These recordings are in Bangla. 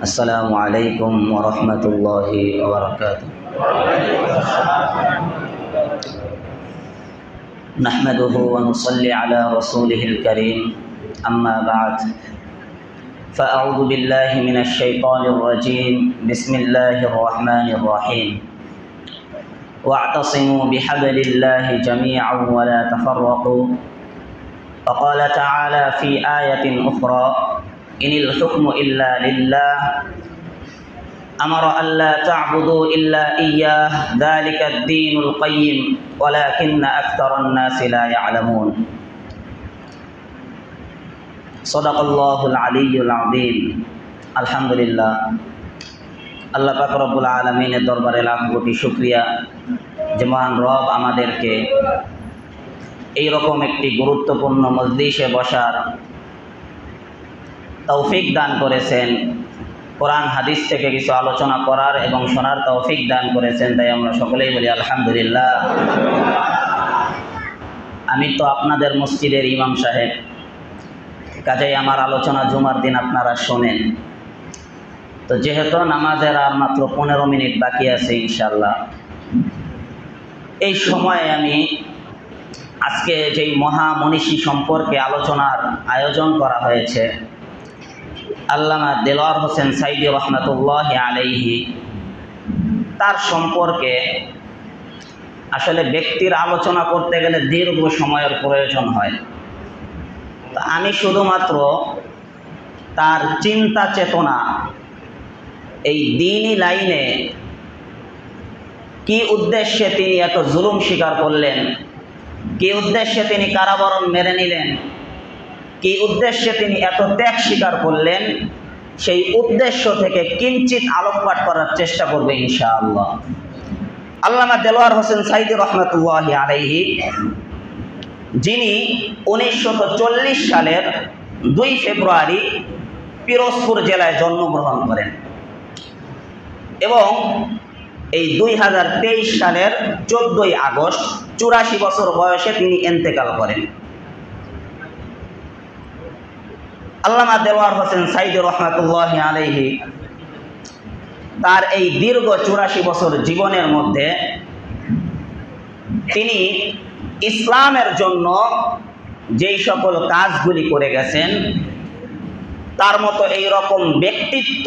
السلام عليكم ورحمة الله وبركاته. نحمده ونصلي على رسوله الكريم، أما بعد، فأعوذ بالله من الشيطان الرجيم. بسم الله الرحمن الرحيم. واعتصموا بحبل الله جميعا ولا تفرقوا. وقال تعالى في آية أخرى: إن الحكم إلا لله أمر ألا تعبدوا إلا إياه ذلك الدين القيم ولكن أكثر الناس لا يعلمون. صدق الله العلي العظيم. الحمد لله. আল্লাহ পাক রব্বুল আলামিনের দরবারে লাখ কোটি শুকরিয়া যে মহান রব আমাদেরকে এইরকম একটি গুরুত্বপূর্ণ মজলিসে বসার তৌফিক দান করেছেন, কোরআন হাদিস থেকে কিছু আলোচনা করার এবং শোনার তৌফিক দান করেছেন। তাই আমরা সকলেই বলি আলহামদুলিল্লাহ। আমি তো আপনাদের মসজিদের ইমাম সাহেব, কাজেই আমার আলোচনা জুমার দিন আপনারা শোনেন। তো যেহেতু নামাজের আর মাত্র 15 মিনিট বাকি আছে ইনশাআল্লাহ, এই সময়ে আমি আজকে যেই মহামনীষী সম্পর্কে আলোচনার আয়োজন করা হয়েছে, আল্লামা দেলোয়ার হোসেন সাইদি রহমাতুল্লাহি আলাইহি, তার সম্পর্কে আসলে ব্যক্তির আলোচনা করতে গেলে দীর্ঘ সময়ের প্রয়োজন হয়। তো আমি শুধুমাত্র তার চিন্তা চেতনা, এই দ্বীনি লাইনে কি উদ্দেশ্যে তিনি এত জুলুম স্বীকার করলেন, কি উদ্দেশ্যে তিনি কারাবরণ মেনে নিলেন, কি উদ্দেশ্যে তিনি এত ত্যাগ স্বীকার করলেন, সেই উদ্দেশ্য থেকে কিঞ্চিত আলোকপাত করার চেষ্টা করবে ইনশাআল্লাহ। আল্লামা দেলোয়ার হোসেন সাইদি রহমাতুল্লাহি আলাইহি, যিনি 1940 সালের 2 ফেব্রুয়ারি পিরোজপুর জেলায় জন্মগ্রহণ করেন এবং এই 2023 সালের 14ই আগস্ট 84 বছর বয়সে তিনি ইন্তেকাল করেন। আল্লামা দেলোয়ার হোসেন সাইদি রহমাতুল্লাহি আলাইহি তার এই দীর্ঘ 84 বছর জীবনের মধ্যে তিনি ইসলামের জন্য যেই সকল কাজগুলি করে গেছেন, তার মতো এই রকম ব্যক্তিত্ব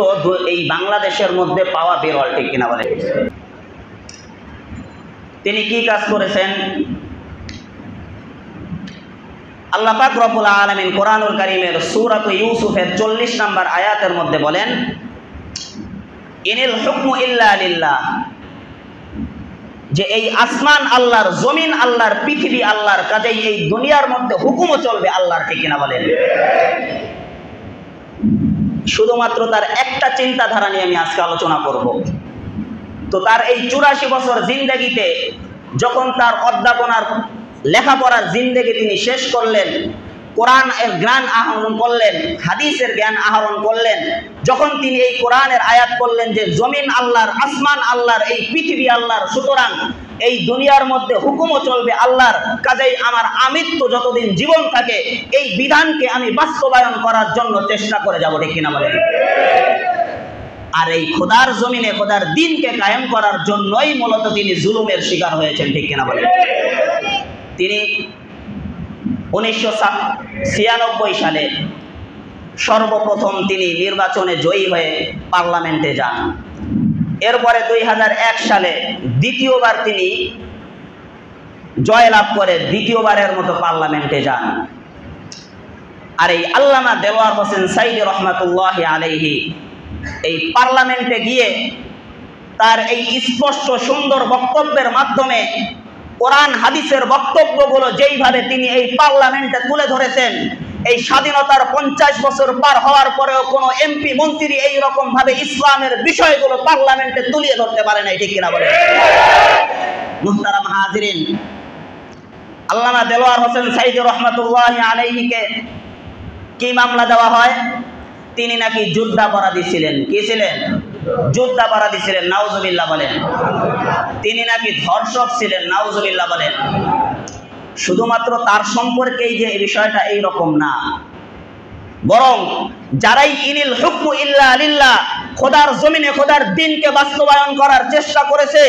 এই বাংলাদেশের মধ্যে পাওয়া বিরল, ঠিক কিনা বলে? তিনি কি কাজ করেছেন? আল্লাহ পাক রব্বুল আলামিন কোরআনুল কারীমের সূরা ইউসুফের 40 নম্বর আয়াতের মধ্যে বলেন, ইনিল হুকমু ইল্লা লিল্লাহ, যে এই আসমান আল্লাহর, জমিন আল্লাহর, পৃথিবী আল্লাহর, কাজেই এই দুনিয়ার মধ্যে হুকুমও চলবে আল্লাহর, ঠিক কিনা বলেন? শুধুমাত্র তার একটা চিন্তাধারা নিয়ে আমি আজকে আলোচনা করব। তো তার এই 84 বছর জিন্দেগিতে যখন তার অধ্যাপনার লেখাপড়ার জিন্দেগি তিনি শেষ করলেন, কোরআনের জ্ঞান আহরণ করলেন, হাদিসের জ্ঞান আহরণ করলেন, যখন তিনি এই কোরআনের আয়াত করলেন যে জমিন আল্লাহর, আসমান আল্লাহর, এই পৃথিবী আল্লাহর, সুতরাং এই দুনিয়ার মধ্যে হুকুমও চলবে আল্লাহর, কাজেই আমার আমৃত্যু যতদিন জীবন থাকে এই বিধানকে আমি বাস্তবায়ন করার জন্য চেষ্টা করে যাব, ঠিক কিনা বলেন? আর এই খোদার জমিনে খোদার দ্বীনকে কায়েম করার জন্যই মূলত তিনি জুলুমের শিকার হয়েছেন, ঠিক কিনা বলেন? তিনি 1996 সালে সর্বপ্রথম তিনি নির্বাচনে জয়ী হয়ে পার্লামেন্টে যান। এরপরে 2001 সালে দ্বিতীয়বার তিনি জয়লাভ করে দ্বিতীয়বারের মতো পার্লামেন্টে যান। আর এই আল্লামা দেলোয়ার হোসেন সাইদি রহমাতুল্লাহি আলাইহি এই পার্লামেন্টে গিয়ে তার এই স্পষ্ট সুন্দর বক্তব্যের মাধ্যমে কোরআন হাদিসের বক্তব্যগুলো যেইভাবে তিনি এই পার্লামেন্টে তুলে ধরেছেন, এই স্বাধীনতার 50 বছর পার হওয়ার পরেও কোনো এমপি মন্ত্রী এই রকম ভাবে ইসলামের বিষয়গুলো পার্লামেন্টে তুলে ধরতে পারে নাই, ঠিক কিনা বলেন? মুহতারাম হাজিরিন, আল্লামা দেলোয়ার হোসেন সাইদি রহমাতুল্লাহি আলাইহিকে কি মামলা দেওয়া হয়? তিনি নাকি যুদ্ধাপরাধী ছিলেন। কি ছিলেন? যুদ্ধাপরাধী ছিলেন। নাউজুবিল্লাহ বলেন। তিনি নাকি ধর্ষক ছিলেন। নাউজুবিল্লাহ বলেন। শুধুমাত্র তার সম্পর্কেই যে এই বিষয়টা এই রকম না, বরং যারাই ইনিল হুকমু ইল্লা লিল্লাহ খোদার জমিনে খোদার দ্বীনকে বাস্তবায়ন করার চেষ্টা করেছে,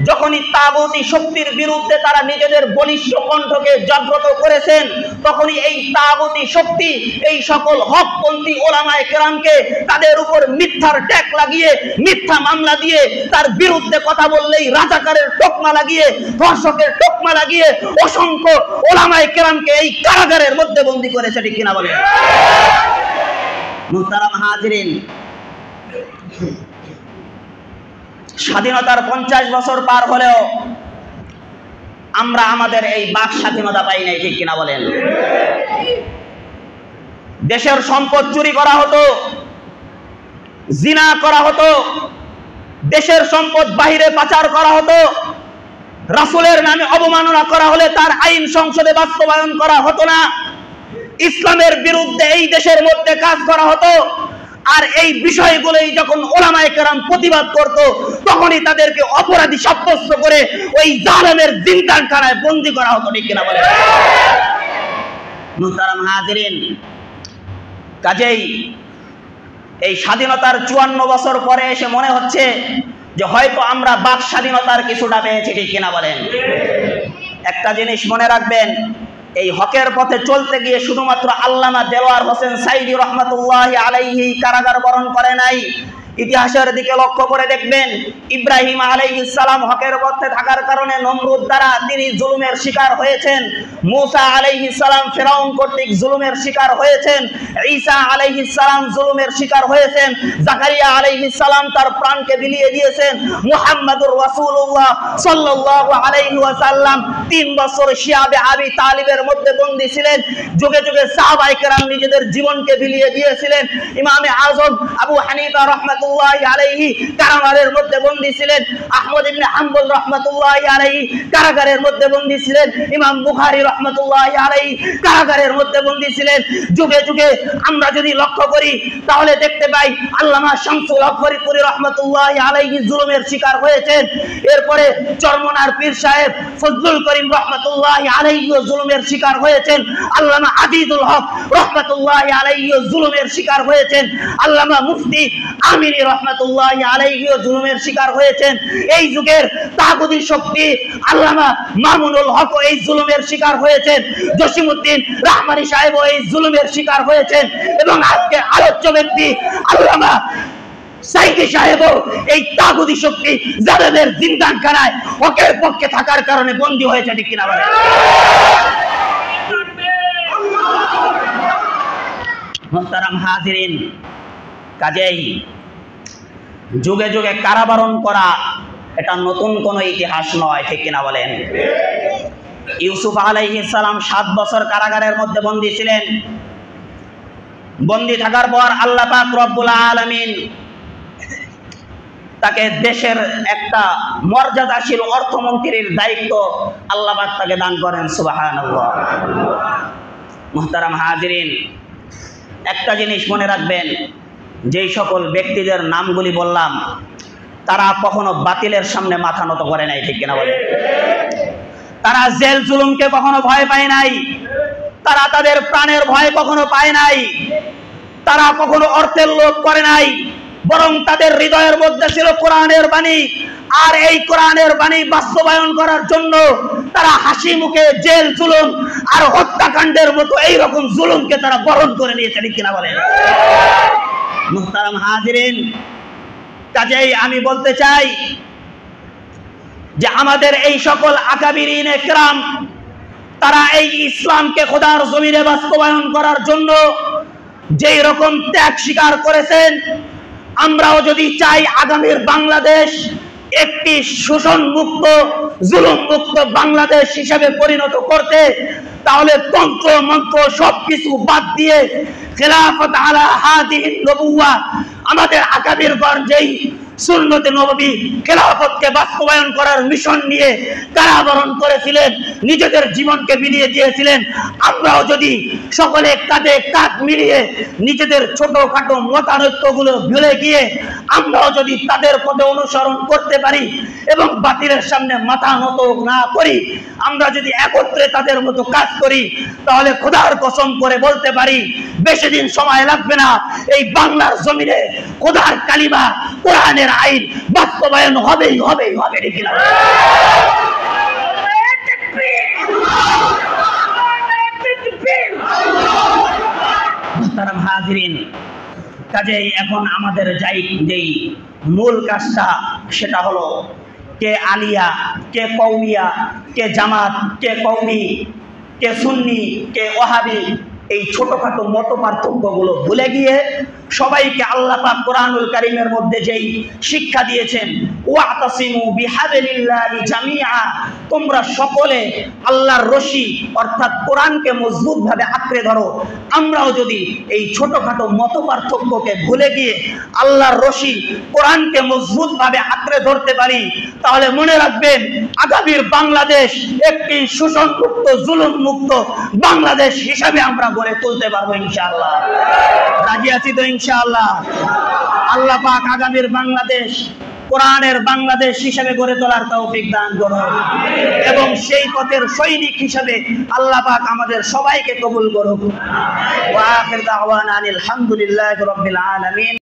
যখনই তাগুতি শক্তির বিরুদ্ধে তারা নিজেদের বলিষ্ঠ কণ্ঠকে জাগ্রত করেছেন, তখনই এই তাগুতি শক্তি এই সকল হকপন্থী ওলামায়ে কেরামকে তাদের উপর মিথ্যার ট্যাগ লাগিয়ে, মিথ্যা মামলা দিয়ে, তার বিরুদ্ধে কথা বললেই রাজাকারের টোকমা লাগিয়ে, ধর্ষকের টোকমা লাগিয়ে অসংখ্য ওলামায়ে কেরামকে এই কারাগারের মধ্যে বন্দী করেছে। ঠিক কিনা বলেন? মুহতারাম হাজিরিন, স্বাধীনতার 50 বছর পার হলেও আমরা আমাদের এই বাক স্বাধীনতা পাই নাই। ঠিক কিনা বলেন? দেশের সম্পদ চুরি করা হতো, জিনা করা হতো, দেশের সম্পদ বাহিরে পাচার করা হতো, রাসূলের নামে অবমাননা করা হলে তার আইন সংসদে বাস্তবায়ন করা হতো না, ইসলামের বিরুদ্ধে এই দেশের মধ্যে কাজ করা হতো। আর এই বিষয়গুলোই যখন ওলামায়ে কেরাম প্রতিবাদ করত, তখনই তাদেরকে অপরাধী সাব্যস্ত করে ওই জালেমের জিন্দাখানায় বন্দী করা হতো। ঠিক কিনা বলেন? মুহতারাম হাজিরিন, কাজেই এই স্বাধীনতার 54 বছর পরে এসে মনে হচ্ছে যে হয়তো আমরা বাক স্বাধীনতার কিছুটা পেয়েছি। ঠিক কিনা বলেন? একটা জিনিস মনে রাখবেন, এই হকের পথে চলতে গিয়ে শুধুমাত্র আল্লামা দেলোয়ার হোসেন সাইদী রহমাতুল্লাহি আলাইহি কারাগার বরণ করে নাই। ইতিহাসের দিকে লক্ষ্য করে দেখবেন, ইব্রাহিম আলাইহিস সালাম হকের পথে থাকার কারণে নমরুদ দ্বারা তিনি জুলুমের শিকার হয়েছেন, মূসা আলাইহিস সালাম ফিরাউন কর্তৃক জুলুমের শিকার হয়েছেন, ঈসা আলাইহিস সালাম জুলুমের শিকার হয়েছেন, জাকারিয়া আলাইহিস সালাম তার প্রাণকে বিলিয়ে দিয়েছেন, মুহাম্মাদুর রাসূলুল্লাহ সাল্লাল্লাহু আলাইহি ওয়াসাল্লাম 3 বছর শিয়াবে আবি তালিবের মধ্যে বন্দী ছিলেন। যুগে যুগে সাহাবায়ে কেরাম নিজেদের জীবনকে বিলিয়ে দিয়েছিলেন। ইমামে আযম আবু হানিফা রাহমাতুল্লাহি আলাইহি কারাগারের মধ্যে বন্দী ছিলেন। আহমদ ইবনে হাম্বল রাহমাতুল্লাহি আলাইহি কারাগারের মধ্যে বন্দী ছিলেন। ইমাম বুখারী রাহমাতুল্লাহি আলাইহি কারাগারের মধ্যে বন্দী ছিলেন। যুগে যুগে আমরা যদি লক্ষ্য করি তাহলে দেখতে পাই আল্লামা শামসুল হক ফরিদপুরী রাহমাতুল্লাহি আলাইহি জুলুমের শিকার হয়েছেন। এরপরে চরমনার পীর সাহেব ফজলুল করিম রাহমাতুল্লাহি আলাইহি জুলুমের শিকার হয়েছেন। আল্লামা আজিজুল হক রাহমাতুল্লাহি আলাইহি জুলুমের শিকার হয়েছেন। আল্লামা মুফতি আমিনী রাহমাতুল্লাহি আলাইহি জুলুমের শিকার হয়েছেন। এই যুগের তাগুতি শক্তি আল্লামা মামুনুল হক এই জুলুমের শিকার হয়েছেন। জসিমউদ্দিন রাহমানি সাহেব এই জুলুমের শিকার হয়েছেন। এবং আজকে আলোচ্য ব্যক্তি আল্লামা সাইদি সাহেব এই তাগুতি শক্তি জালেমের জিন্দাখানায় হকের পক্ষে থাকার কারণে বন্দী হয়েছে। ঠিক কিনা বলেন? মুহতারাম হাজিরিন, কাজেই যুগে যুগে কারাবরণ করা এটা নতুন কোনো ইতিহাস নয়। ঠিক কিনা বলেন? ইউসুফ আলাইহিস সালাম 7 বছর কারাগারের মধ্যে বন্দী ছিলেন। বন্দী থাকার পর আল্লাহ পাক রব্বুল আলামিন তাকে দেশের একটা মর্যাদাশীল অর্থমন্ত্রীর দায়িত্ব আল্লাহ পাক তাকে দান করেন। সুবহানাল্লাহ। মুহতারাম হাজিরিন, একটা জিনিস মনে রাখবেন, যেই সকল ব্যক্তিদের নামগুলি বললাম তারা কখনো বাতিলের সামনে মাথা নত করে নাই। ঠিক কিনা বলে? তারা জেল জুলুমকে কখনো ভয় পায় নাই, তারা তাদের প্রাণের ভয় কখনো পায় নাই, তারা কখনো অর্থের লোভ করে নাই, বরং তাদের হৃদয়ের মধ্যে ছিল কোরআনের বাণী। আর এই কোরআনের বাণী বাস্তবায়ন করার জন্য তারা হাসি মুখে জেল জুলুম আর হত্যাকাণ্ডের মতো এইরকম জুলুমকে তারা বরণ করে নিয়েছে। ঠিক কিনা বলেন? মুহতারাম হাজিরিন, কাজেই আমি বলতে চাই যে আমাদের এই সকল আকাবিরিনে কেরাম তারা এই ইসলামকে খোদার জমিনে বাস্তবায়ন করার জন্য যেই রকম ত্যাগ স্বীকার করেছেন, আমরাও যদি চাই আগামীর বাংলাদেশ একটি শোষণ মুক্ত জুলুম মুক্ত বাংলাদেশ হিসেবে পরিণত করতে, তাহলে তন্ত্র মন্ত্র সবকিছু বাদ দিয়ে খেলাফত আলা হাদিহিন নবুওয়া আমাদের আকাবিরগণ যেই সুন্নতে নববী খেলাফতকে বাস্তবায়ন করার মিশন নিয়ে কারাবরণ করেছিলেন, নিজেদের জীবনকে মিলিয়ে দিয়েছিলেন। আমরাও যদি সকলে কাঁধে কাঁধ মিলিয়ে নিজেদের ছোটখাটো মতানৈক্যগুলো ভুলে গিয়ে আমরাও যদি তাদের পথে অনুসরণ করতে পারি এবং বাতিলের সামনে মাথা নত না করি, আমরা যদি একত্রে তাদের মতো কাজ করি, তাহলে খোদার কসম করে বলতে পারি বেশি দিন সময় লাগবে না, এই বাংলার জমিনে খোদার কালিমা, কোরআনের আইন বাস্তবায়ন হবেই হবেই হবে। কাজেই এখন আমাদের যেই মূল কাজটা সেটা হলো কে আলিয়া, কে কওমিয়া, কে জামাত, কে কওমি, কে সুন্নি, কে ওয়াহাবি, এই ছোটখাটো মত পার্থক্যগুলো ভুলে গিয়ে সবাইকে আল্লাহ পাক কোরআনুল কারীমের মধ্যে যেই শিক্ষা দিয়েছেন, ওয়াতাসিমু বিহাবিলিল্লাহি জামিআ, তোমরা সকলে আল্লাহর রশি অর্থাৎ কোরআনকে মজবুতভাবে আঁকড়ে ধরো। আমরাও যদি এই ছোটখাটো মত পার্থক্যকে ভুলে গিয়ে আল্লাহর রশি কোরআনকে মজবুতভাবে আঁকড়ে ধরতে পারি, তাহলে মনে রাখবেন আগামীর বাংলাদেশ একটি শোষণ মুক্ত, জুলুম মুক্ত বাংলাদেশ হিসাবে আমরা গড়ে তুলতে পারবো ইনশাআল্লাহ। রাজি আছি তো ইনশাআল্লাহ? আল্লাহ পাক আগামীর বাংলাদেশ কোরআনের বাংলাদেশ হিসেবে গড়ে তোলার তৌফিক দান করুন এবং সেই পথের সৈনিক হিসেবে আল্লাহ পাক আমাদের সবাইকে কবুল করুন। ওয়া আখির দাওয়ানা আলহামদুলিল্লাহি রাব্বিল আলামিন।